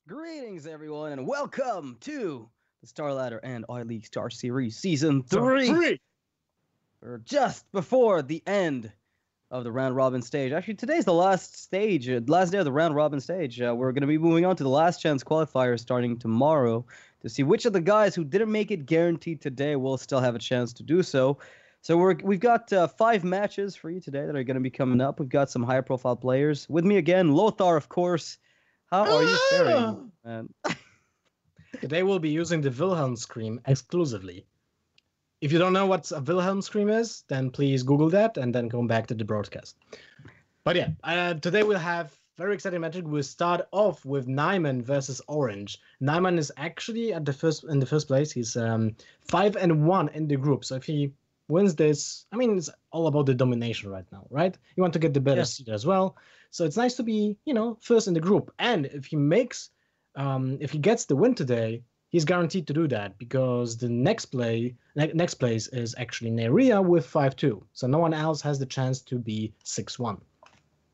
Greetings, everyone, and welcome to the StarLadder and iLeague StarSeries Season So 3. three. We're just before the end of the round robin stage. Actually, today's the last stage, last day of the round robin stage. We're going to be moving on to the last chance qualifiers starting tomorrow to see which of the guys who didn't make it guaranteed today will still have a chance to do so. So we've got 5 matches for you today that are going to be coming up. We've got some high-profile players. With me again, Lothar, of course. How are you faring, man? Today we'll be using the Wilhelm scream exclusively. If you don't know what a Wilhelm scream is, then please Google that and then come back to the broadcast. But yeah, today we'll have very exciting match. We'll start off with Naiman versus Orange. Naiman is actually in the first place. He's 5-1 in the group. So if he wins this, I mean, it's all about the domination right now, right? You want to get the better seed as well. So it's nice to be, first in the group. And if he gets the win today, he's guaranteed to do that because the next place is actually Neria with 5-2. So no one else has the chance to be 6-1.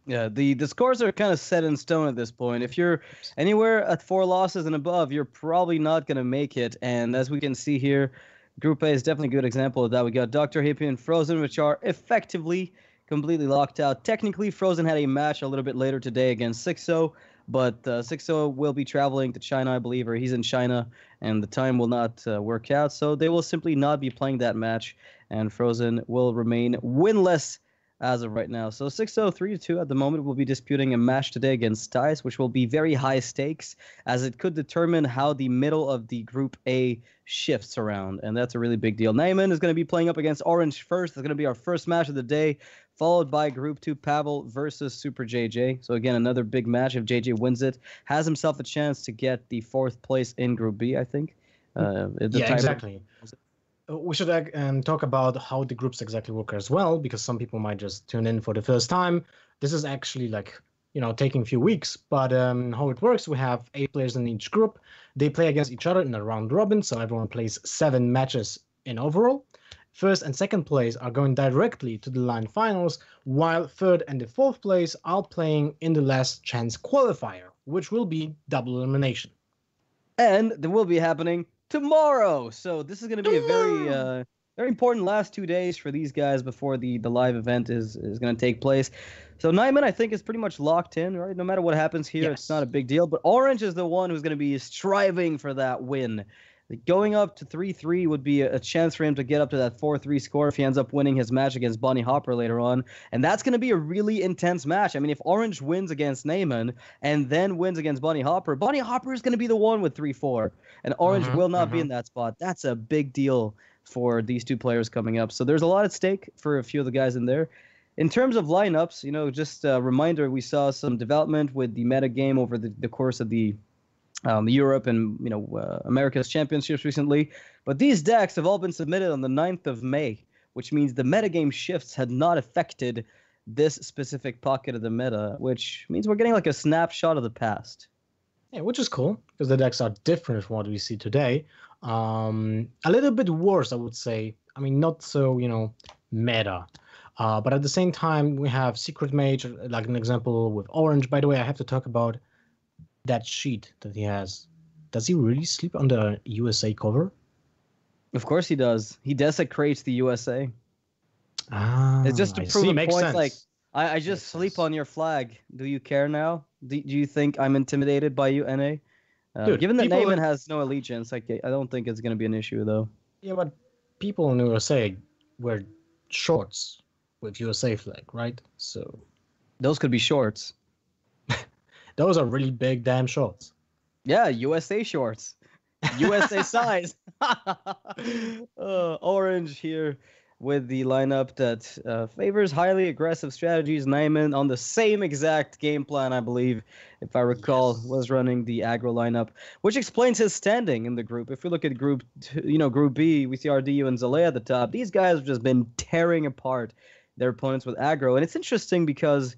Yeah, the scores are kind of set in stone at this point. If you're anywhere at 4 losses and above, you're probably not going to make it. And as we can see here, Group A is definitely a good example of that. We got Dr. Hippie and Frozen, which are effectively completely locked out. Technically, Frozen had a match a little bit later today against Sixo, but Sixo will be traveling to China, I believe, or he's in China, and the time will not work out. So they will simply not be playing that match, and Frozen will remain winless as of right now. So 6-0, 3-2 at the moment will be disputing a match today against Dice, which will be very high stakes, as it could determine how the middle of the Group A shifts around, and that's a really big deal. Naiman is going to be playing up against Orange first. It's going to be our first match of the day, followed by Group 2 Pavel versus Super JJ. So again, another big match. If JJ wins it, has himself a chance to get the 4th place in Group B, I think. Exactly. We should talk about how the groups exactly work as well, because some people might just tune in for the first time. This is actually taking a few weeks, but how it works, we have 8 players in each group. They play against each other in a round robin, so everyone plays 7 matches in overall. First and second place are going directly to the line finals, while third and the 4th place are playing in the last chance qualifier, which will be double elimination. And that will be happening tomorrow. So this is going to be a very important last 2 days for these guys before the live event is going to take place. So Naiman, I think, is pretty much locked in, right? No matter what happens here, It's not a big deal. But Orange is the one who's going to be striving for that win. Going up to 3-3 would be a chance for him to get up to that 4-3 score if he ends up winning his match against Bonnie Hopper later on. And that's going to be a really intense match. I mean, if Orange wins against Naiman and then wins against Bonnie Hopper is going to be the one with 3-4. And Orange will not be in that spot. That's a big deal for these 2 players coming up. So there's a lot at stake for a few of the guys in there. In terms of lineups, just a reminder, we saw some development with the meta game over the course of the Europe and America's championships recently, but these decks have all been submitted on the 9th of May, which means the metagame shifts had not affected this specific pocket of the meta, which means we're getting like a snapshot of the past. Yeah, which is cool because the decks are different from what we see today. A little bit worse, I would say. I mean, not so meta. But at the same time, we have Secret Mage, like an example with Orange. By the way, I have to talk about that sheet that he has. Does he really sleep on the USA cover? Of course he does. He desecrates the USA. It's just to prove a point. Sense. Like, I just sleep on your flag. Do you care now? Do you think I'm intimidated by you, NA? Given that Naiman has no allegiance, I don't think it's going to be an issue, though. Yeah, but people in the USA wear shorts with USA flag, right? So those could be shorts. Those are really big damn shorts. Yeah, USA shorts. USA size. Orange here with the lineup that favors highly aggressive strategies. Naiman on the same exact game plan, I believe, if I recall, was running the aggro lineup, which explains his standing in the group. If we look at Group B, we see RDU and Zalea at the top. These guys have just been tearing apart their opponents with aggro, and it's interesting because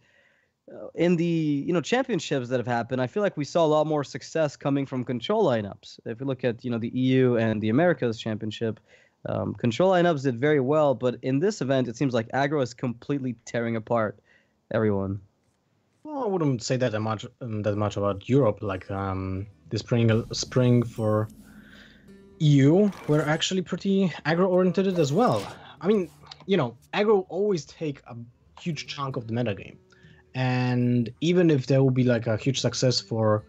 in the championships that have happened, I feel like we saw a lot more success coming from control lineups. If we look at the EU and the Americas championship, control lineups did very well, but in this event, it seems like aggro is completely tearing apart everyone. Well, I wouldn't say that much about Europe. Like the spring for EU were actually pretty aggro-oriented as well. I mean, aggro always take a huge chunk of the metagame. And even if there will be like a huge success for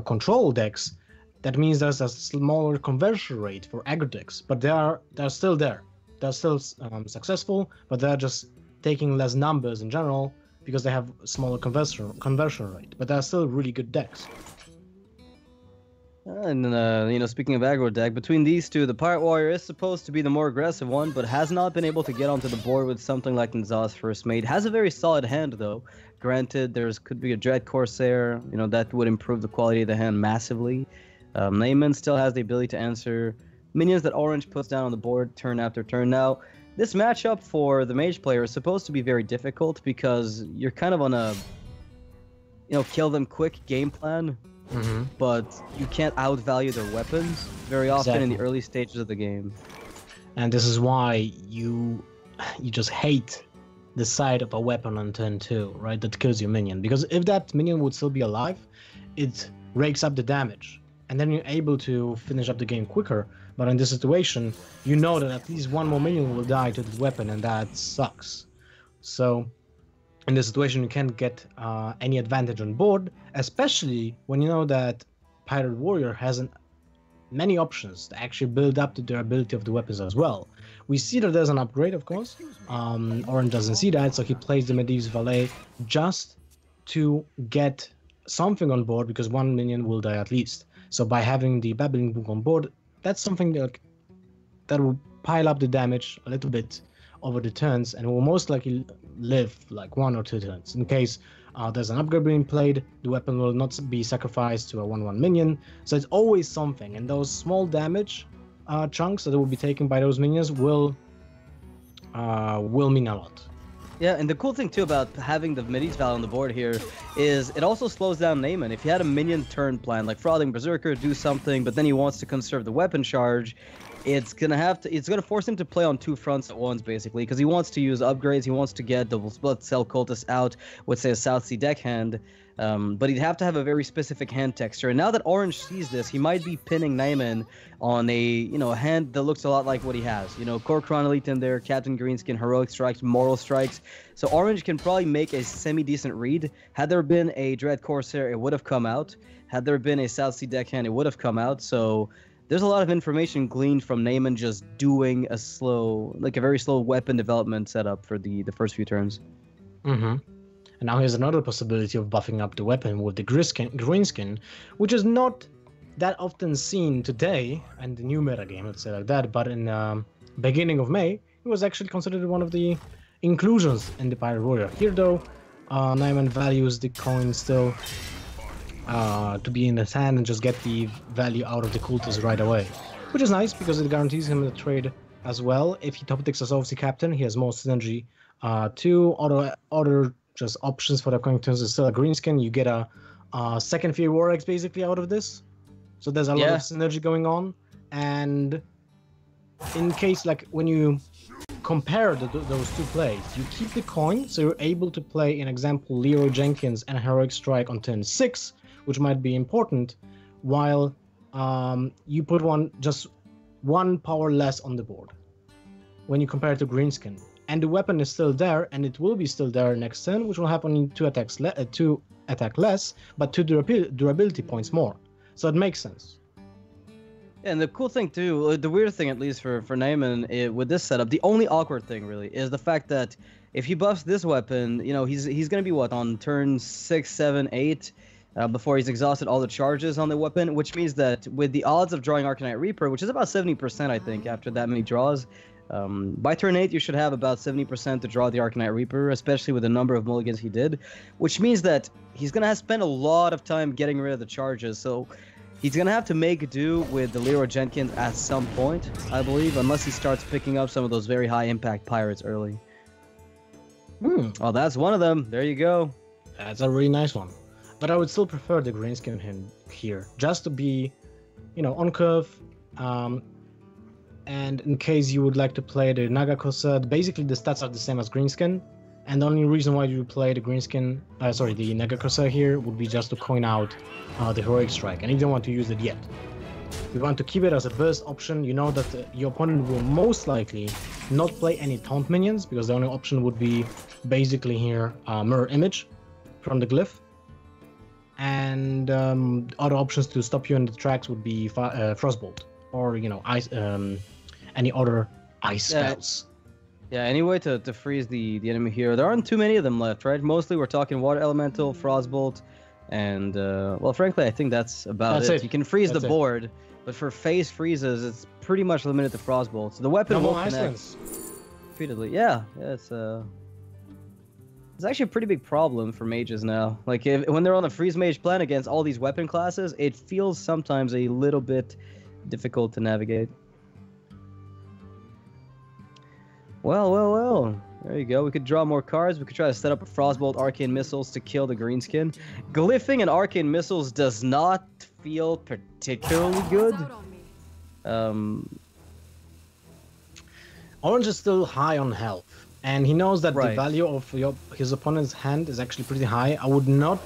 control decks, that means there's a smaller conversion rate for aggro decks. But they're still there. They're still successful, but they're just taking less numbers in general because they have smaller conversion rate. But they're still really good decks. And speaking of aggro deck, between these two, the Pirate Warrior is supposed to be the more aggressive one, but has not been able to get onto the board with something like Nza's First Mate. Has a very solid hand though. Granted, could be a Dread Corsair, that would improve the quality of the hand massively. Naiman still has the ability to answer minions that Orange puts down on the board turn after turn. Now, this matchup for the Mage player is supposed to be very difficult because you're kind of on a, kill them quick game plan. Mm-hmm. But you can't outvalue their weapons very often in the early stages of the game. And this is why you just hate the sight of a weapon on turn 2, right? That kills your minion. Because if that minion would still be alive, it rakes up the damage. And then you're able to finish up the game quicker. But in this situation, you know that at least one more minion will die to the weapon, and that sucks. So in this situation, you can't get any advantage on board, especially when you know that Pirate Warrior has many options to actually build up the durability of the weapons as well. We see that there's an upgrade, of course. Orange doesn't see that, so he plays the Medivh Valet just to get something on board, because one minion will die at least. So by having the Babbling Book on board, that's something that will pile up the damage a little bit over the turns, and will most likely live like 1 or 2 turns. In case there's an upgrade being played, the weapon will not be sacrificed to a 1/1 minion, so it's always something, and those small damage chunks that will be taken by those minions will mean a lot. Yeah, and the cool thing too about having the Medivh Valet on the board here is it also slows down Naiman. If you had a minion turn plan like Frothing Berserker, do something, but then he wants to conserve the weapon charge, it's gonna force him to play on 2 fronts at once, basically, because he wants to use upgrades. He wants to get Double Split Cell Cultist out with, say, a South Sea deckhand, but he'd have to have a very specific hand texture. And now that Orange sees this, he might be pinning Naiman on a hand that looks a lot like what he has. Core Chronolite in there, Captain Greenskin, Heroic Strikes, Moral Strikes. So Orange can probably make a semi-decent read. Had there been a Dread Corsair, it would have come out. Had there been a South Sea deckhand, it would have come out. So there's a lot of information gleaned from Naiman just doing a very slow weapon development setup for the first few turns. Mm-hmm. And now here's another possibility of buffing up the weapon with the Greenskin, which is not that often seen today in the new metagame, let's say like that, but in beginning of May, it was actually considered one of the inclusions in the Pirate Warrior. Here though, Naiman values the coin still to be in his hand and just get the value out of the cultist right away, which is nice because it guarantees him the trade as well. If he top decks as South Sea Captain, he has more synergy. 2 other just options for the coin turns is still a Greenskin. You get a second Fear Warx basically out of this, so there's a lot of synergy going on. And in case, like, when you compare those 2 plays, you keep the coin, so you're able to play, an example, Leroy Jenkins and Heroic Strike on turn 6, which might be important, while you put just one power less on the board when you compare it to Greenskin. And the weapon is still there, and it will be still there next turn, which will happen in 2 attack less, but 2 durability points more. So it makes sense. And the cool thing too, the weird thing at least for Naiman with this setup, the only awkward thing really is the fact that if he buffs this weapon, he's gonna be what, on turn 6, 7, 8. Before he's exhausted all the charges on the weapon, which means that with the odds of drawing Arcanite Reaper, which is about 70%, I think, after that many draws, by turn 8 you should have about 70% to draw the Arcanite Reaper, especially with the number of mulligans he did, which means that he's going to have to spend a lot of time getting rid of the charges, so he's going to have to make do with the Leroy Jenkins at some point, I believe, unless he starts picking up some of those very high-impact pirates early. Oh, that's one of them. There you go. That's a really nice one. But I would still prefer the Greenskin here, just to be, on curve. And in case you would like to play the Naga Corsair, basically the stats are the same as Greenskin, And the only reason why you play the greenskin, the Negakusa here would be just to coin out the Heroic Strike, and you don't want to use it yet. You want to keep it as a burst option. You know that your opponent will most likely not play any taunt minions, because the only option would be basically here Mirror Image from the Glyph. And other options to stop you in the tracks would be Frostbolt, or ice, any other ice spells. Yeah, any way to freeze the enemy here. There aren't too many of them left, right? Mostly we're talking Water Elemental, Frostbolt, and, well, frankly, I think that's about it. You can freeze the board, but for phase freezes, it's pretty much limited to Frostbolt. So the weapon will connect repeatedly. Yeah, it's actually a pretty big problem for mages now. Like, when they're on the freeze mage plan against all these weapon classes, it feels sometimes a little bit difficult to navigate. Well. There you go. We could draw more cards. We could try to set up a Frostbolt Arcane Missiles to kill the greenskin. Glyphing and Arcane Missiles does not feel particularly good. Orange is still high on health, and he knows that the value of his opponent's hand is actually pretty high. I would not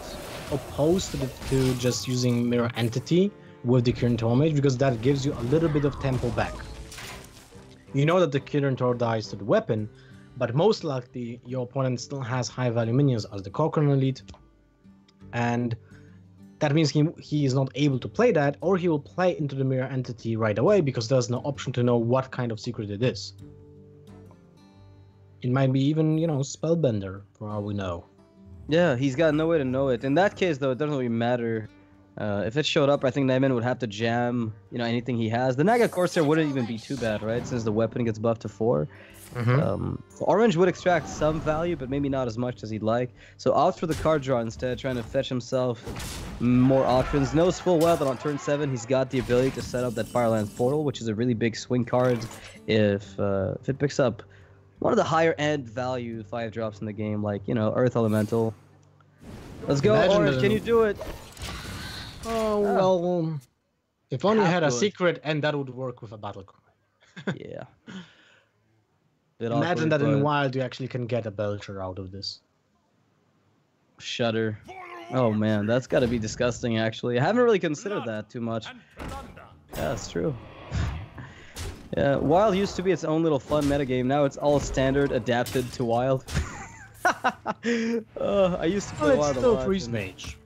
oppose to just using Mirror Entity with the Kirin Tor Mage, because that gives you a little bit of tempo back. You know that the Kirin Tor dies to the weapon, but most likely your opponent still has high value minions as the Cochrane Elite, and that means he is not able to play that, or he will play into the Mirror Entity right away because there's no option to know what kind of secret it is. It might be even, Spellbender, for all we know. Yeah, he's got no way to know it. In that case, though, it doesn't really matter. If it showed up, I think Naiman would have to jam, anything he has. The Naga Corsair wouldn't even be too bad, right? Since the weapon gets buffed to 4. Orange would extract some value, but maybe not as much as he'd like. So opt for the card draw instead, trying to fetch himself more options. Knows full well that on turn 7, he's got the ability to set up that Firelands Portal, which is a really big swing card if it picks up one of the higher end value 5 drops in the game, like, Earth Elemental. Let's go, Orange, can you do it? Oh, well, if only I had a secret, and that would work with a battle cry. Yeah. Imagine that in Wild you actually can get a Belcher out of this. Shudder. Oh man, that's got to be disgusting, actually. I haven't really considered that too much. Yeah, that's true. Yeah, Wild used to be its own little fun metagame. Now it's all standard adapted to Wild. I used to play Wild a lot. It's still Freeze Mage.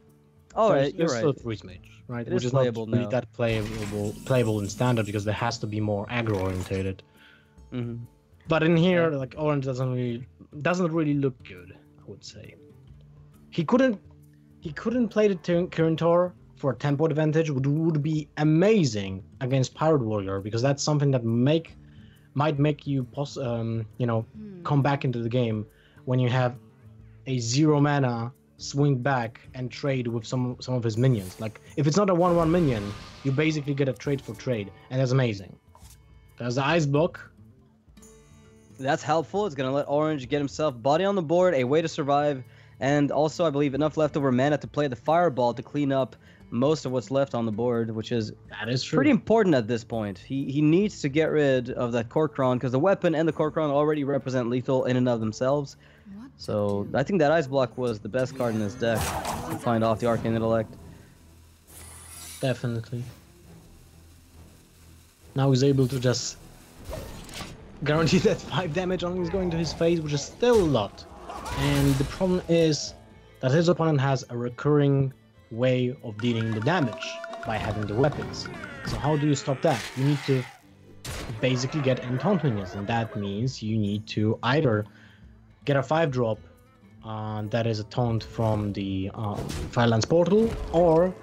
Oh, right, you're right. It's still Freeze Mage, right? It Which is is not playable really now. that playable in Standard, because there has to be more aggro orientated. But in here, like, Orange doesn't really look good, I would say. He couldn't play the Kirin Tor for a tempo advantage, would be amazing against Pirate Warrior, because that's something that might make you come back into the game when you have a 0 mana swing back and trade with some of his minions. Like, if it's not a 1/1 minion, you basically get a trade for trade, and that's amazing. There's the Ice Block. That's helpful. It's going to let Orange get himself body on the board, a way to survive, and also, I believe, enough leftover mana to play the Fireball to clean up most of what's left on the board, which is pretty important at this point. He needs to get rid of that Korkron, because the weapon and the Korkron already represent lethal in and of themselves. So I think that Ice Block was the best card in his deck to find off the Arcane Intellect. Definitely. Now he's able to just guarantee that 5 damage only is going to his face, which is still a lot. And the problem is that his opponent has a recurring way of dealing the damage by having the weapons. So how do you stop that? You need to basically get enchant minions, and that means you need to either get a 5-drop that is a taunt from the Firelands Portal, or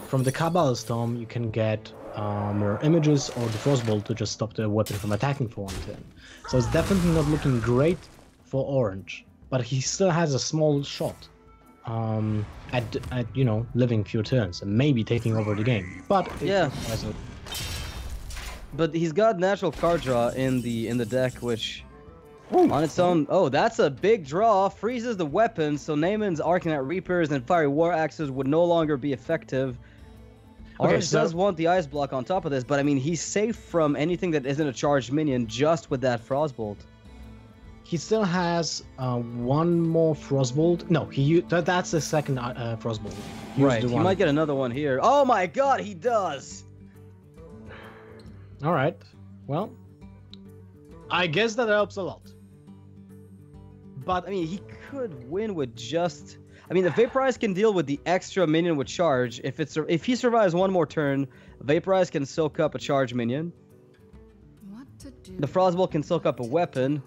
from the Cabal Storm you can get Mirror Images or the Frostbolt to just stop the weapon from attacking for 1 turn. So it's definitely not looking great for Orange, but he still has a small shot at living few turns and maybe taking over the game. But yeah, but he's got natural card draw in the deck, which on its own, that's a big draw. Freezes the weapons, so Naiman's Arcanite Reapers and Fiery War Axes would no longer be effective. Orange does want the Ice Block on top of this, but I mean, he's safe from anything that isn't a charged minion just with that Frostbolt. he still has one more Frostbolt. No, that's the second Frostbolt. Right, he might get another one here. Oh my god, he does! Alright, well, I guess that helps a lot. But, I mean, he could win with just... I mean, the Vaporize can deal with the extra minion with charge. If he survives one more turn, Vaporize can soak up a charge minion. What to do? The Frostbolt can soak up a weapon.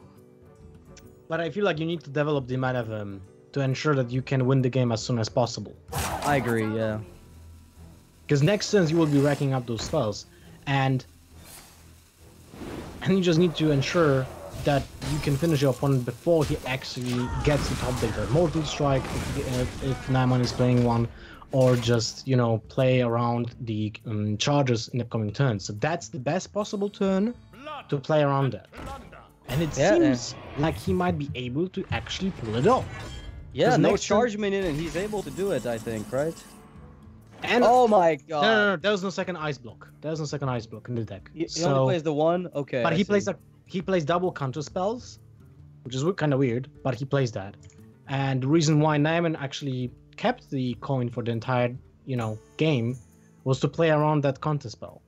But I feel like you need to develop the amount of to ensure that you can win the game as soon as possible. I agree, yeah. Because next turns you will be racking up those spells, and you just need to ensure that you can finish your opponent before he actually gets the top deck. Mortal Strike if Naiman is playing one, or just, you know, play around the charges in upcoming turns. So that's the best possible turn to play around that. And it seems like he might be able to actually pull it off. Yeah, no charge minion, and he's able to do it, I think, right? And oh my god! No, there was no second ice block. There was no second ice block in the deck. He only plays the one. Okay. But he plays double counter spells, which is kind of weird. But he plays that, and the reason why Naiman actually kept the coin for the entire, you know, game was to play around that counter spell.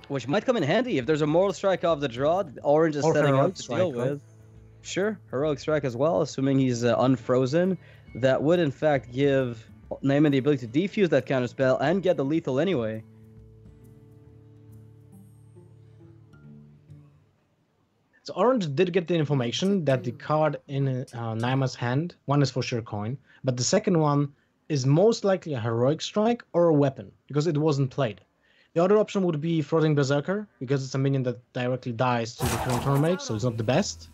Which might come in handy if there's a Mortal Strike off the draw. Orange is setting up to deal with. Sure, Heroic Strike as well, assuming he's unfrozen. That would in fact give Naiman the ability to defuse that counterspell and get the lethal anyway. So Orange did get the information that the card in Naiman's hand, one is for sure coin, but the second one is most likely a Heroic Strike or a weapon, because it wasn't played. The other option would be Frothing Berserker, because it's a minion that directly dies to the current turn mage, so it's not the best.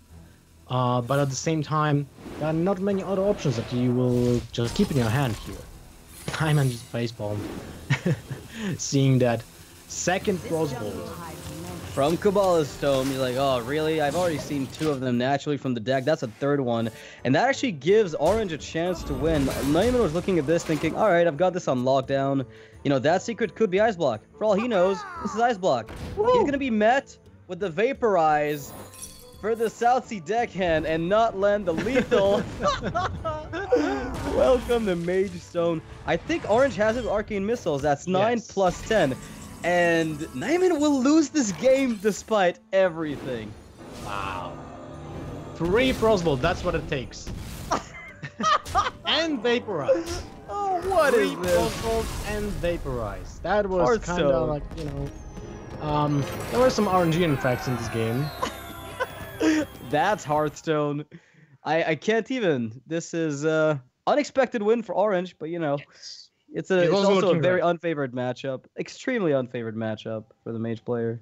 But at the same time, there are not many other options that you will just keep in your hand here. Naiman just facepalmed, seeing that second Frostbolt. From Kabbalah's Tome, he's like, oh, really? I've already seen two of them naturally from the deck. That's a third one. And that actually gives Orange a chance to win. Naiman was looking at this thinking, all right, I've got this on lockdown. You know, that secret could be Ice Block. For all he knows, this is Ice Block. Woo! He's going to be met with the Vaporize for the South Sea deckhand and not land the lethal. Welcome to Mage Stone. I think Orange has it with Arcane Missiles. That's 9 plus 10. And Naiman will lose this game despite everything. Wow. 3 Frostbolt, that's what it takes. And Vaporize. Oh, what is this? 3 Frostbolt and Vaporize. That was kind of like, you know... there were some RNG effects in this game. That's Hearthstone. I can't even. This is unexpected win for Orange, but you know... Yes. It's also a very unfavored matchup. Extremely unfavored matchup for the Mage player.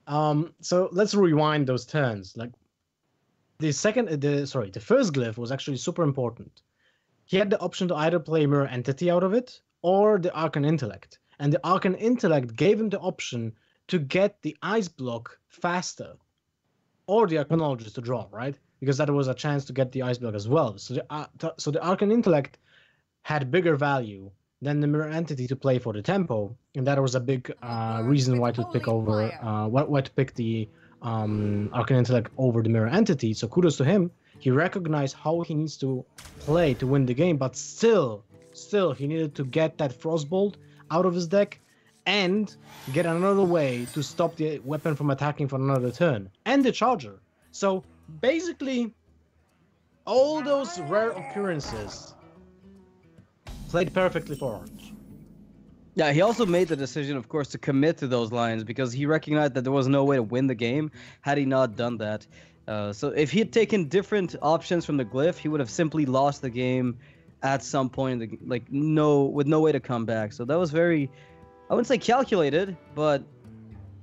So let's rewind those turns. Like the first glyph was actually super important. He had the option to either play Mirror Entity out of it or the Arcane Intellect. And the Arcane Intellect gave him the option to get the Ice Block faster. Or the Arcanologist to draw, right? Because that was a chance to get the Ice Block as well. So the Arcane Intellect had bigger value than the Mirror Entity to play for the tempo, and that was a big reason why to pick the Arcane Intellect over the Mirror Entity. So kudos to him. He recognized how he needs to play to win the game, but still he needed to get that Frostbolt out of his deck and get another way to stop the weapon from attacking for another turn, and the Charger. So basically, all those rare occurrences played perfectly for Orange. Yeah, he also made the decision, of course, to commit to those lines because he recognized that there was no way to win the game had he not done that. So if he had taken different options from the glyph, he would have simply lost the game at some point, with no way to come back. So that was very, I wouldn't say calculated, but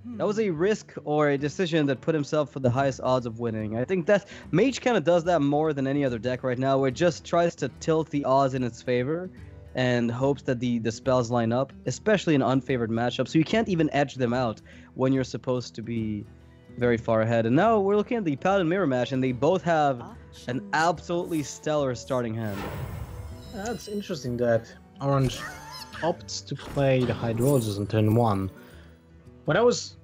that was a risk or a decision that put himself for the highest odds of winning. I think that Mage kind of does that more than any other deck right now, where it just tries to tilt the odds in its favor and hopes that the spells line up, especially in unfavored matchups. So you can't even edge them out when you're supposed to be very far ahead. And now we're looking at the Paladin Mirror match, and they both have an absolutely stellar starting hand. That's interesting that Orange opts to play the Hydrologist on turn 1. What I was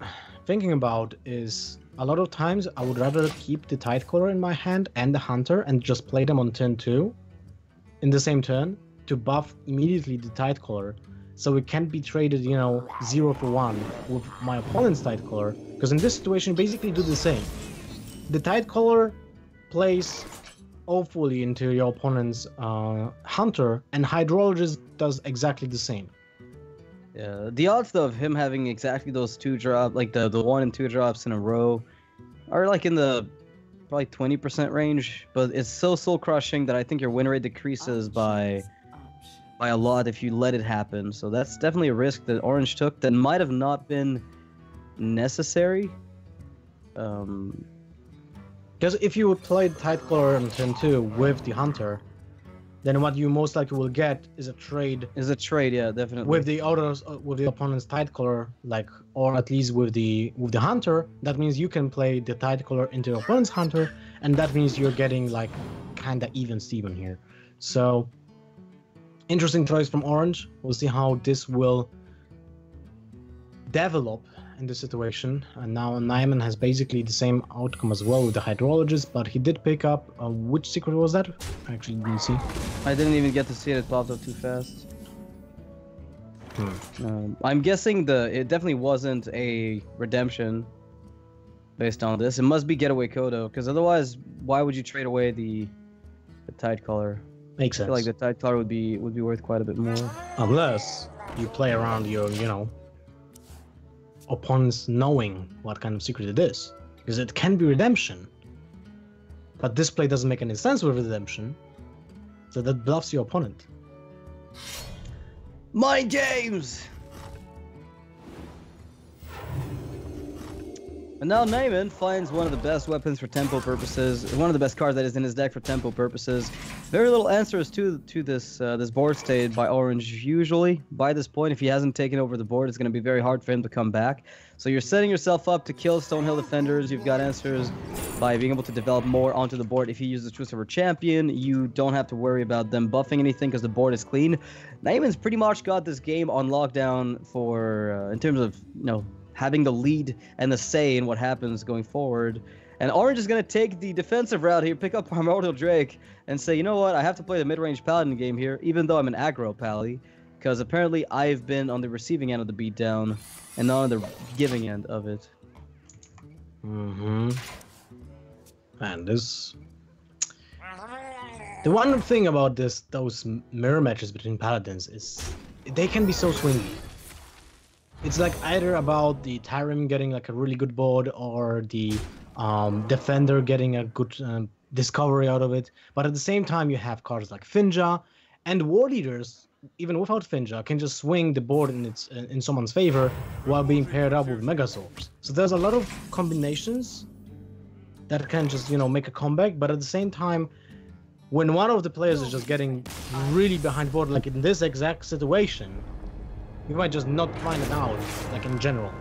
thinking about is a lot of times I would rather keep the Tidecaller in my hand and the Hunter and just play them on turn 2 in the same turn to buff immediately the Tidecaller, so it can't be traded, 0 for 1 with my opponent's Tidecaller, because in this situation basically do the same. The Tidecaller plays awfully into your opponent's Hunter, and Hydrologist does exactly the same. Yeah, the odds though of him having exactly those 2 drop, like the 1 and 2 drops in a row, are like in the probably 20% range. But it's so soul crushing that I think your win rate decreases by a lot if you let it happen. So that's definitely a risk that Orange took that might have not been necessary. Because if you would play the Tidecaller on turn 2 with the Hunter, then what you most likely will get is a trade. Yeah, definitely. With the others, with the opponent's Tidecaller, or at least with the Hunter. That means you can play the Tidecaller into your opponent's Hunter, and that means you're getting like kinda even Steven here. So interesting choice from Orange. We'll see how this will develop in this situation. And now Naiman has basically the same outcome as well with the Hydrologist, but he did pick up which secret was that? I actually didn't see. I didn't even get to see it. It popped up too fast. I'm guessing it definitely wasn't a redemption based on this. It must be Getaway Kodo, because otherwise, why would you trade away the Tidecaller? Makes sense. I feel like the Tidecaller would be worth quite a bit more. Unless you play around your, opponents knowing what kind of secret it is, because it can be redemption, but this play doesn't make any sense with redemption, so that bluffs your opponent. Mind games! And now Naiman finds one of the best weapons for tempo purposes, one of the best cards that is in his deck for tempo purposes. Very little answers to this this board state by Orange usually. By this point, if he hasn't taken over the board, it's going to be very hard for him to come back. So you're setting yourself up to kill Stonehill defenders. You've got answers by being able to develop more onto the board. If you use the True Silver Champion, you don't have to worry about them buffing anything because the board is clean. Naiman's pretty much got this game on lockdown for in terms of having the lead and the say in what happens going forward. And Orange is going to take the defensive route here, pick up Primordial Drake, and say, you know what, I have to play the mid-range Paladin game here, even though I'm an aggro Pally, because apparently I've been on the receiving end of the beatdown and not on the giving end of it. And this... The one thing about those mirror matches between Paladins is they can be so swingy. It's like either about the Tyrim getting like a really good board or the defender getting a good discovery out of it. But at the same time, you have cards like Finja, and War Leaders, even without Finja, can just swing the board in someone's favor while being paired up with Megazords. So there's a lot of combinations that can just make a comeback. But at the same time, when one of the players is just getting really behind board, like in this exact situation, you might just not find it out, like in general,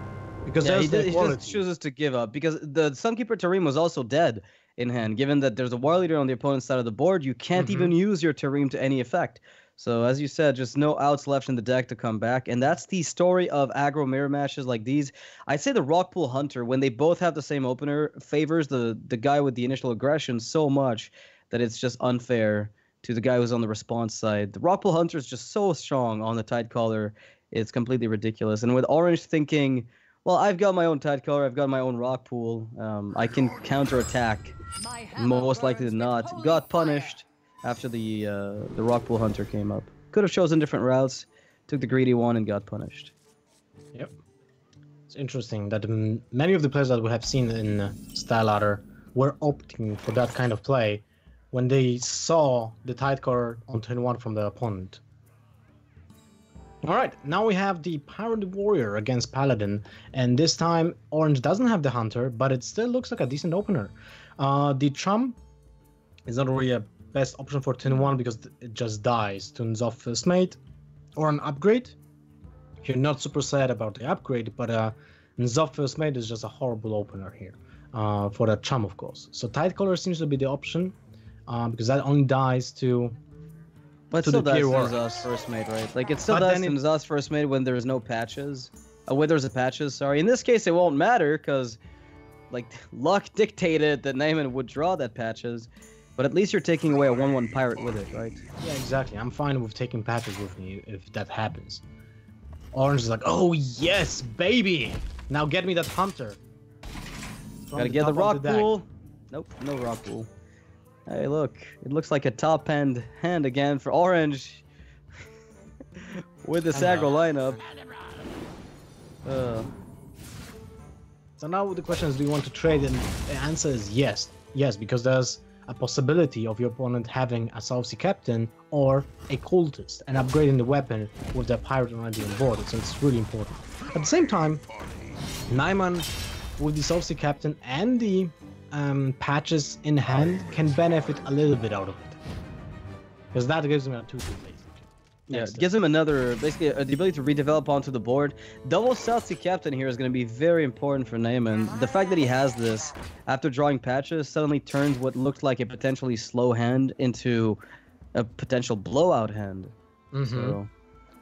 because he just chooses to give up because the Sunkeeper Tarim was also dead in hand. Given that there's a War Leader on the opponent's side of the board, you can't even use your Tarim to any effect. So as you said, just no outs left in the deck to come back, and that's the story of aggro mirror matches like these. I'd say the Rockpool Hunter, when they both have the same opener, favors the guy with the initial aggression so much that it's just unfair to the guy who's on the response side. The Rockpool Hunter is just so strong on the Tidecaller. It's completely ridiculous. And with Orange thinking, well, I've got my own Tidecaller, I've got my own Rock Pool, I can counterattack. Most likely than not, got punished after the Rock Pool Hunter came up. Could have chosen different routes, took the greedy one, and got punished. Yep. It's interesting that many of the players that we have seen in StarLadder were opting for that kind of play when they saw the Tidecaller on turn 1 from the opponent. Alright, now we have the Pirate Warrior against Paladin, and this time Orange doesn't have the Hunter, but it still looks like a decent opener. The Chum is not really a best option for turn 1 because it just dies to Nzoth First Mate or an upgrade. You're not super sad about the upgrade, but Nzoth First Mate is just a horrible opener here for the Chum, of course. So Tidecaller seems to be the option because that only dies to... But still does Nzoth's First Mate, right? Like, it still does Nzoth's First Mate when there's no patches. When there's a patches, sorry. In this case, it won't matter, because like luck dictated that Naiman would draw that patches, but at least you're taking away a 1/1 pirate with it, right? Yeah, exactly. I'm fine with taking patches with me if that happens. Orange is like, oh yes, baby! Now get me that hunter. Gotta get the rock pool. Nope, no rock pool. Hey, look, it looks like a top end hand again for Orange with the aggro lineup. So now the question is, do you want to trade? And the answer is yes. Yes, because there's a possibility of your opponent having a South Sea Captain or a cultist and upgrading the weapon with their pirate already on board. So it's really important. At the same time, Naiman with the South Sea Captain and the patches in hand can benefit a little bit out of it. Because that gives him a 2-2 basically. Yeah, it gives him another, basically, the ability to redevelop onto the board. Double South Sea Captain here is going to be very important for Naiman. The fact that he has this, after drawing patches, suddenly turns what looked like a potentially slow hand into a potential blowout hand. So.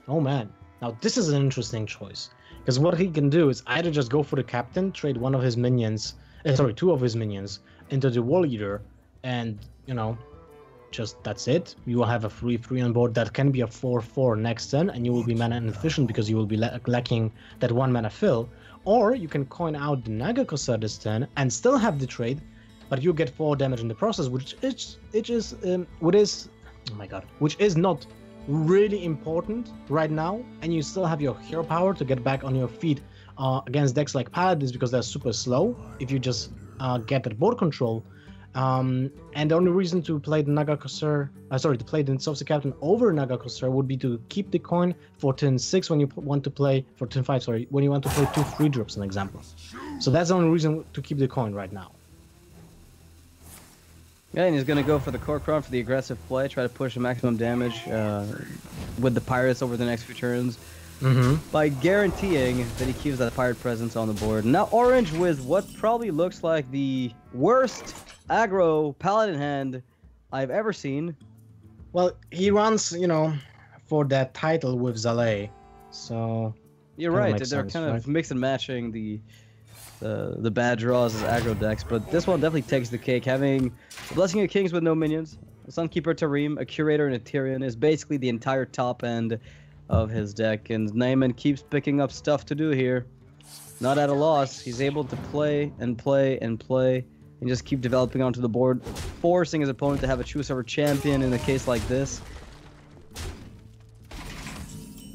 Oh man. Now this is an interesting choice. Because what he can do is either just go for the captain, trade one of his minions, two of his minions, into the Wall Eater, and, you know, just that's it. You will have a 3/3 on board that can be a 4/4 next turn, and you will be mana inefficient because you will be lacking that 1 mana fill. Or you can coin out the Nagakosa this turn and still have the trade, but you get 4 damage in the process, which is not really important right now, and you still have your hero power to get back on your feet against decks like Paladins because they're super slow if you just get that board control. And the only reason to play the to play the South Sea Captain over Nagakosa would be to keep the coin for turn 6 when you want to play, for turn 5, when you want to play 2 free drops, an example. So that's the only reason to keep the coin right now. Yeah, and he's going to go for the Corcoran for the aggressive play, try to push maximum damage with the pirates over the next few turns by guaranteeing that he keeps that pirate presence on the board. Now Orange with what probably looks like the worst aggro Paladin hand I've ever seen. Well, he runs, for that title with Zalay, so... You're right, they're kind of mix and matching the bad draws as aggro decks, but this one definitely takes the cake. Having a Blessing of Kings with no minions, a Sunkeeper Tarim, a Curator, and a Tyrion is basically the entire top end of his deck, and Naiman keeps picking up stuff to do here. Not at a loss, he's able to play and play and play, and just keep developing onto the board, forcing his opponent to have a choose over champion in a case like this.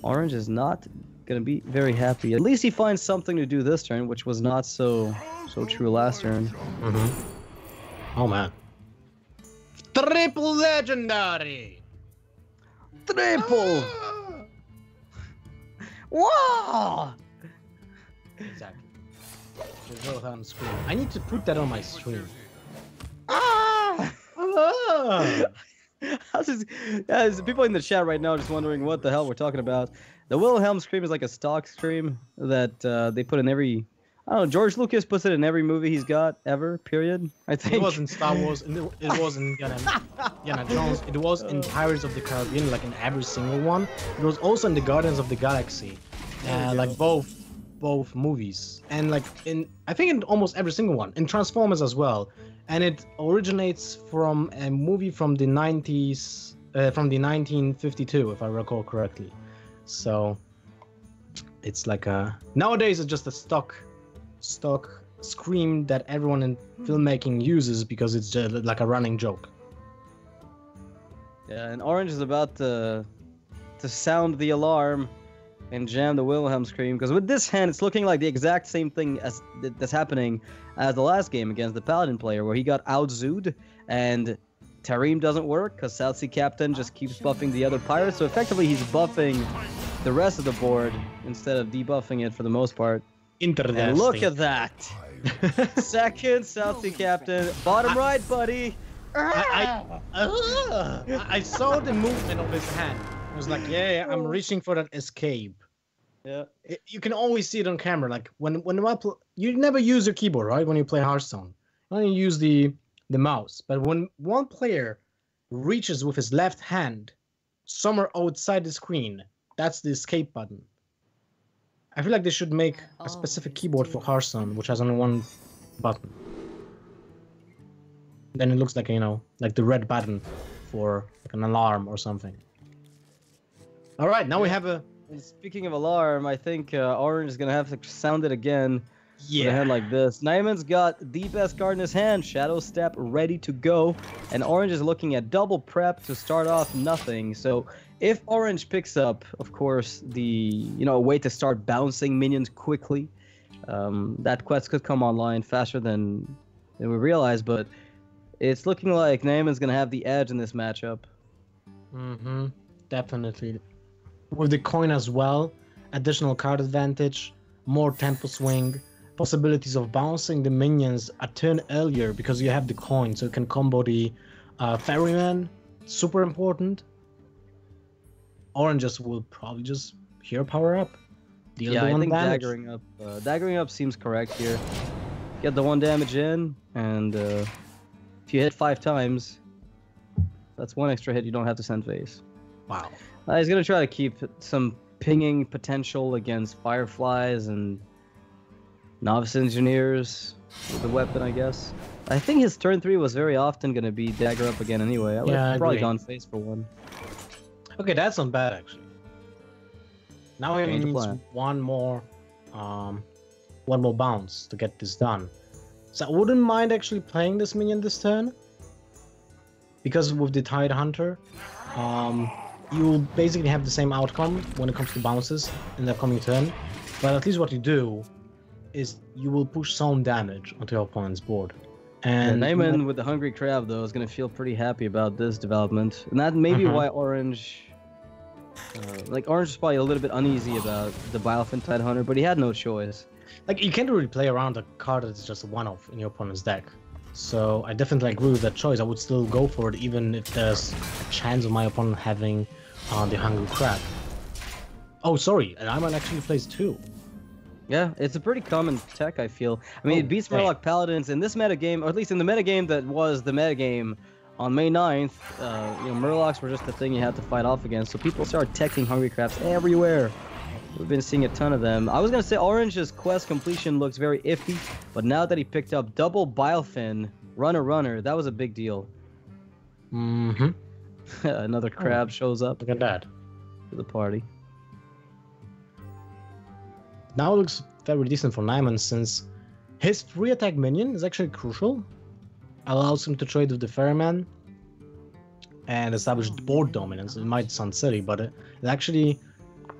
Orange is not going to be very happy. At least he finds something to do this turn, which was not so true last turn. Oh man. Triple legendary! Triple! Wow! Exactly. I need to put that on my stream. People in the chat right now just wondering what the hell we're talking about. The Wilhelm scream is like a stock scream that they put in every... I don't know, George Lucas puts it in every movie he's got ever, period, I think. It was in Star Wars, it was in Indiana Jones, it was in Pirates of the Caribbean, like in every single one. It was also in the Guardians of the Galaxy, like both movies. And like I think in almost every single one. In Transformers as well. And it originates from a movie from the 90s, from the 1952, if I recall correctly. So it's like nowadays it's just a stock scream that everyone in filmmaking uses because it's just like a running joke. Yeah, and Orange is about to sound the alarm and jam the Wilhelm scream, because with this hand it's looking like the exact same thing that's happening as the last game against the Paladin player, where he got out-zooed and Tarim doesn't work because South Sea Captain just keeps buffing the other pirates, so effectively he's buffing the rest of the board instead of debuffing it for the most part. And look at that! Second South Sea Captain, bottom right, buddy! I saw the movement of his hand. I was like, yeah, I'm reaching for that escape. Yeah. You can always see it on camera. Like when you never use your keyboard, right? When you play Hearthstone, you only use the mouse. But when one player reaches with his left hand somewhere outside the screen, that's the escape button. I feel like they should make a specific keyboard for Hearthstone, which has only one button. Then it looks like, you know, like the red button for like an alarm or something. All right, now we have a... And speaking of alarm, I think Orange is going to have to sound it again. With a hand like this. Naiman's got the best card in his hand, Shadow Step, ready to go. And Orange is looking at double prep to start off nothing. So if Orange picks up, of course, a way to start bouncing minions quickly, that quest could come online faster than we realize. But it's looking like Naiman's going to have the edge in this matchup. Mm-hmm. Definitely. With the coin as well, additional card advantage, more tempo swing, possibilities of bouncing the minions a turn earlier because you have the coin, so you can combo the ferryman. Super important. Oranges will probably just here power up. Deal Yeah, the I one think damage. daggering up seems correct here. Get the 1 damage in, and if you hit 5 times, that's 1 extra hit you don't have to send face. Wow. He's gonna try to keep some pinging potential against fireflies and novice engineers with the weapon, I guess. I think his turn 3 was very often gonna be dagger up again anyway. I would have probably gone face for 1. Okay, that's not bad actually. Now he Change of needs plan. one more bounce to get this done. So I wouldn't mind actually playing this minion this turn, because with the Tide Hunter, you'll basically have the same outcome when it comes to bounces in the upcoming turn. But at least what you do is you will push some damage onto your opponent's board. And Naiman with the Hungry Crab, though, is going to feel pretty happy about this development. And that may be why Orange... Orange is probably a little bit uneasy about the Biofin Tide Hunter, but he had no choice. Like, you can't really play around a card that's just a one-off in your opponent's deck. So I definitely agree with that choice. I would still go for it, even if there's a chance of my opponent having the Hungry Crab. Oh, sorry, and Naiman actually plays 2. Yeah, it's a pretty common tech, I feel. I mean, it beats Murloc Paladins in this metagame, or at least in the metagame that was the metagame on May 9th. Murlocs were just the thing you had to fight off against, so people started teching Hungry Crabs everywhere. We've been seeing a ton of them. I was going to say Orange's quest completion looks very iffy, but now that he picked up double Bilefin, Runner, that was a big deal. Mm-hmm. Another crab shows up Look at that. to the party. Now it looks very decent for Naiman, since his free attack minion is actually crucial. Allows him to trade with the Ferryman and establish board dominance. It might sound silly, but it's actually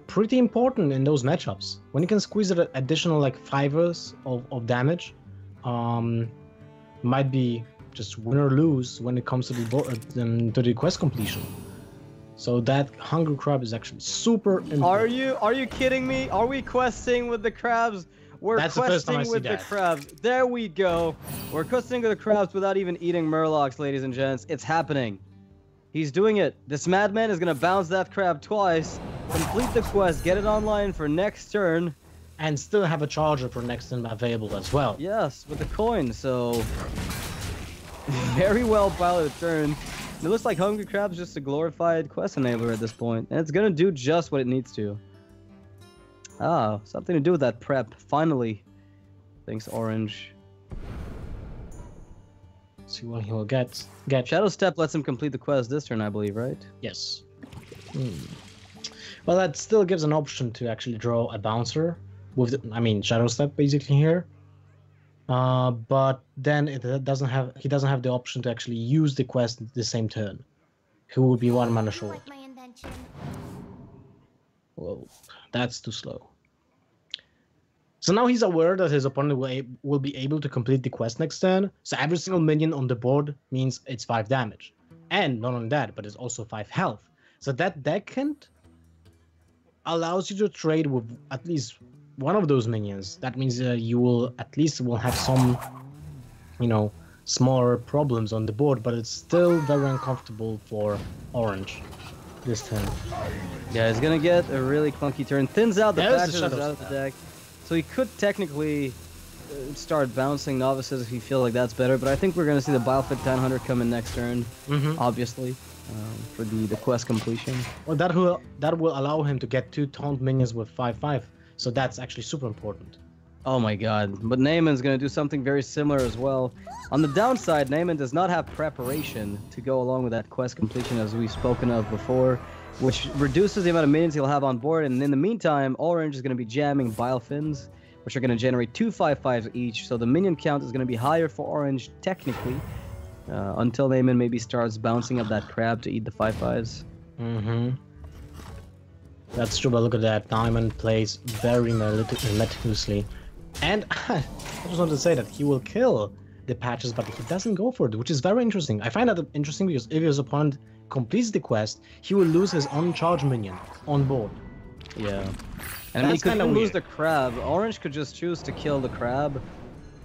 pretty important in those matchups. When you can squeeze an additional like 5s of damage, might be just win or lose when it comes to the quest completion. So that Hungry Crab is actually super important. Are you kidding me? Are we questing with the crabs? We're questing with the crabs. There we go. We're questing with the crabs without even eating Murlocs, ladies and gents. It's happening. He's doing it. This madman is gonna bounce that crab twice, complete the quest, get it online for next turn, and still have a charger for next turn available as well. Yes, with the coin. So very well piloted turn. It looks like Hungry Crab's just a glorified quest enabler at this point, and it's gonna do just what it needs to. Ah, something to do with that prep. Finally, thanks Orange. See what he will get. Shadow Step lets him complete the quest this turn, I believe, right? Yes. Well, that still gives an option to actually draw a bouncer with, Shadow Step basically here. But then he doesn't have the option to actually use the quest the same turn. He will be 1 mana short. Whoa, that's too slow. So now he's aware that his opponent will be able to complete the quest next turn. So every single minion on the board means it's 5 damage. And not only that, but it's also 5 health. So that decant allows you to trade with at least one of those minions. That means you will have some, smaller problems on the board, but it's still very uncomfortable for Orange this turn. Yeah, he's gonna get a really clunky turn. Thins out the patches out Shadow of the deck. So he could technically start bouncing novices if you feel like that's better, but I think we're gonna see the Biofit 1000 come in next turn, obviously, for the quest completion. Well, that will allow him to get 2 taunt minions with 5/5. So that's actually super important. Oh my god. But Naiman's going to do something very similar as well. On the downside, Naiman does not have preparation to go along with that quest completion as we've spoken of before, which reduces the amount of minions he'll have on board. And in the meantime, Orange is going to be jamming Bile Fins, which are going to generate 2 5/5s each. So the minion count is going to be higher for Orange, technically, until Naiman maybe starts bouncing up that crab to eat the 5/5s. Mm-hmm. That's true, but look at that. Naiman plays very meticulously. And I just want to say that he will kill the patches, but he doesn't go for it, which is very interesting. I find that interesting because if his opponent completes the quest, he will lose his uncharged minion on board. Yeah. And he could lose the crab. Orange could just choose to kill the crab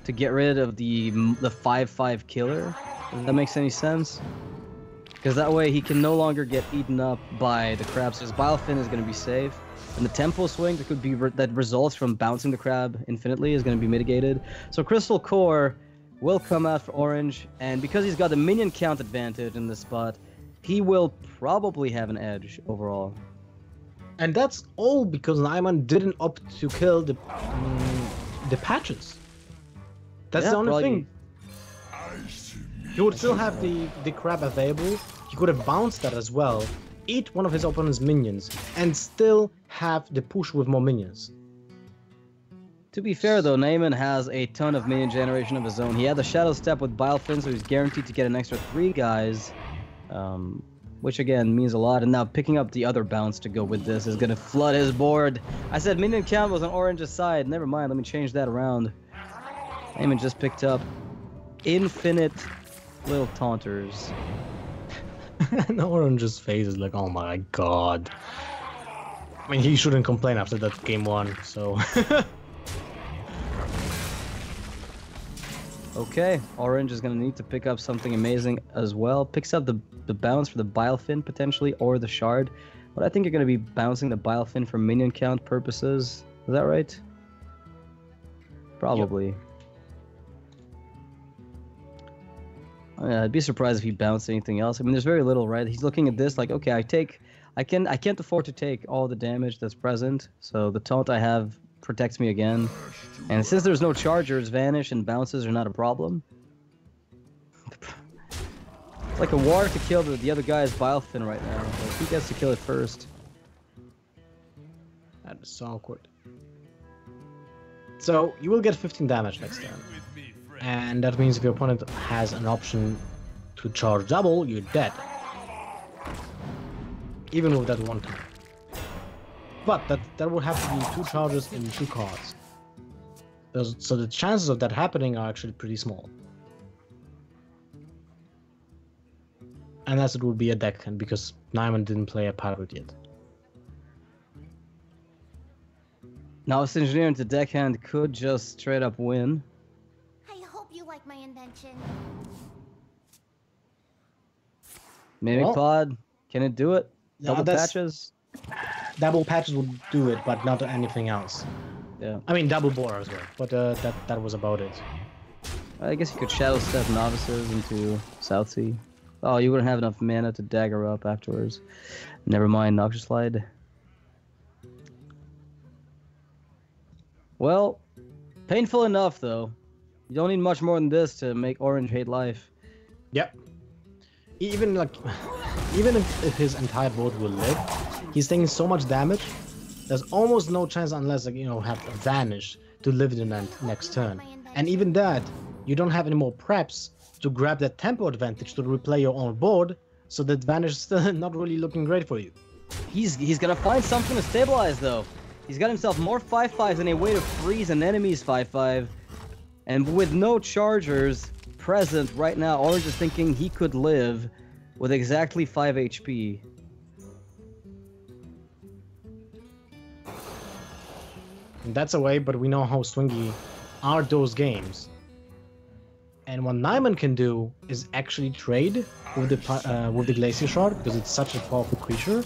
to get rid of the 5/5 killer. Does that make any sense? Because that way he can no longer get eaten up by the crab. So his Bile Fin is going to be safe. And the tempo swing that could be that results from bouncing the crab infinitely is going to be mitigated. So Crystal Core will come out for Orange, and because he's got the minion count advantage in this spot, he will probably have an edge overall. And that's all because Naiman didn't opt to kill the patches. That's the only thing. He would still have the crab available. He could have bounced that as well, eat one of his opponent's minions, and still have the push with more minions. To be fair though, Naiman has a ton of minion generation of his own. He had the Shadow Step with Bile Fin, so he's guaranteed to get an extra 3 guys, which again means a lot. And now picking up the other bounce to go with this is going to flood his board. I said minion count was on Orange's side. Never mind, let me change that around. Naiman just picked up infinite little taunters. And Orange's face is like, oh my god. I mean, he shouldn't complain after that game 1, so... Okay, Orange is going to need to pick up something amazing as well. Picks up the bounce for the Bile Fin, potentially, or the Shard. But I think you're going to be bouncing the Bile Fin for minion count purposes. Is that right? Probably. Yep. I'd be surprised if he bounced anything else. I mean, there's very little, right? He's looking at this like, okay, I can't afford to take all the damage that's present, so the taunt I have protects me again. And since there's no chargers, vanish and bounces are not a problem. It's like a war to kill the other guy's Bile Fin right now. Like, he gets to kill it first. That is so awkward. So, you will get 15 damage next turn. And that means if your opponent has an option to charge double, you're dead. Even with that one time. But that would have to be 2 charges in 2 cards. So the chances of that happening are actually pretty small. Unless it would be a deckhand, because Naiman didn't play a pirate yet. Now, this engineer into deckhand could just straight up win. I hope you like my invention. Mimic Pod, can it do it? Double patches? Double patches would do it, but not anything else. Yeah. I mean, double bore as well, but that was about it. I guess you could Shadow Step Novices into Southsea. Oh, you wouldn't have enough mana to dagger up afterwards. Never mind, Noxious Slide. Well, painful enough, though. You don't need much more than this to make Orange hate life. Yep. Even if his entire board will live, he's taking so much damage. There's almost no chance unless, like, have Vanish to live the next turn. And even that, you don't have any more preps to grab that tempo advantage to replay your own board, so that Vanish is still not really looking great for you. He's gonna find something to stabilize, though. He's got himself more 5/5s and a way to freeze an enemy's 5/5. And with no chargers present right now, Orange is thinking he could live with exactly 5 HP. And that's a way, but we know how swingy are those games. And what Naiman can do is actually trade with the Glacier Shard, because it's such a powerful creature,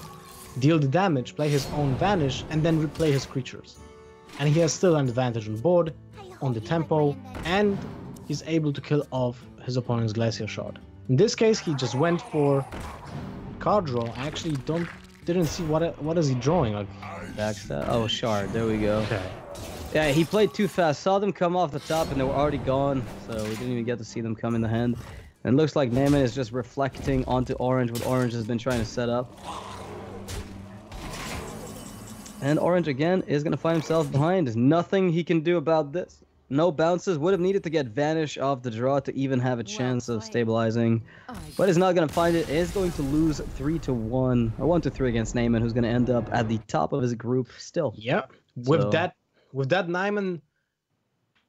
deal the damage, play his own Vanish, and then replay his creatures. And he has still an advantage on board, on the tempo, and he's able to kill off his opponent's Glacier Shard. In this case, he just went for card draw. I actually didn't see what is he drawing. Like, Backstab. Oh, Shard. There we go. Okay. Yeah, he played too fast. Saw them come off the top and they were already gone, so we didn't even get to see them come in the hand. And it looks like Naiman is just reflecting onto Orange what Orange has been trying to set up. And Orange again is going to find himself behind. There's nothing he can do about this. No bounces. Would have needed to get Vanish off the draw to even have a chance of stabilizing. But is not going to find it. Is going to lose 3-1 or 1-3 against Naiman, who's going to end up at the top of his group still. Yeah. With that, Naiman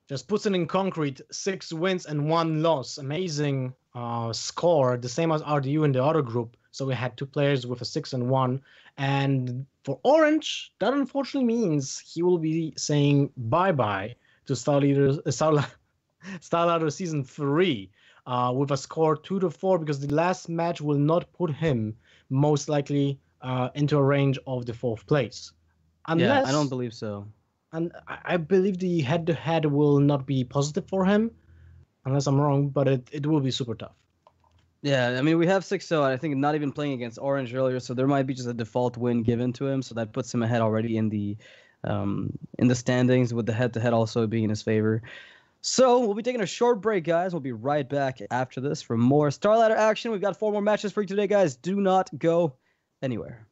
just puts it in concrete. 6 wins and 1 loss. Amazing score. The same as RDU in the other group. So we had 2 players with a 6-1. And for Orange, that unfortunately means he will be saying bye-bye to StarLadder Season 3 with a score 2-4, because the last match will not put him most likely into a range of the 4th place. Unless, yeah, I don't believe so. And I believe the head-to-head will not be positive for him, unless I'm wrong, but it will be super tough. Yeah, I mean, we have 6-0, I think not even playing against Orange earlier, so there might be just a default win given to him, so that puts him ahead already in the standings, with the head-to-head also being in his favor. So we'll be taking a short break, guys. We'll be right back after this for more StarLadder action. We've got 4 more matches for you today, guys. Do not go anywhere.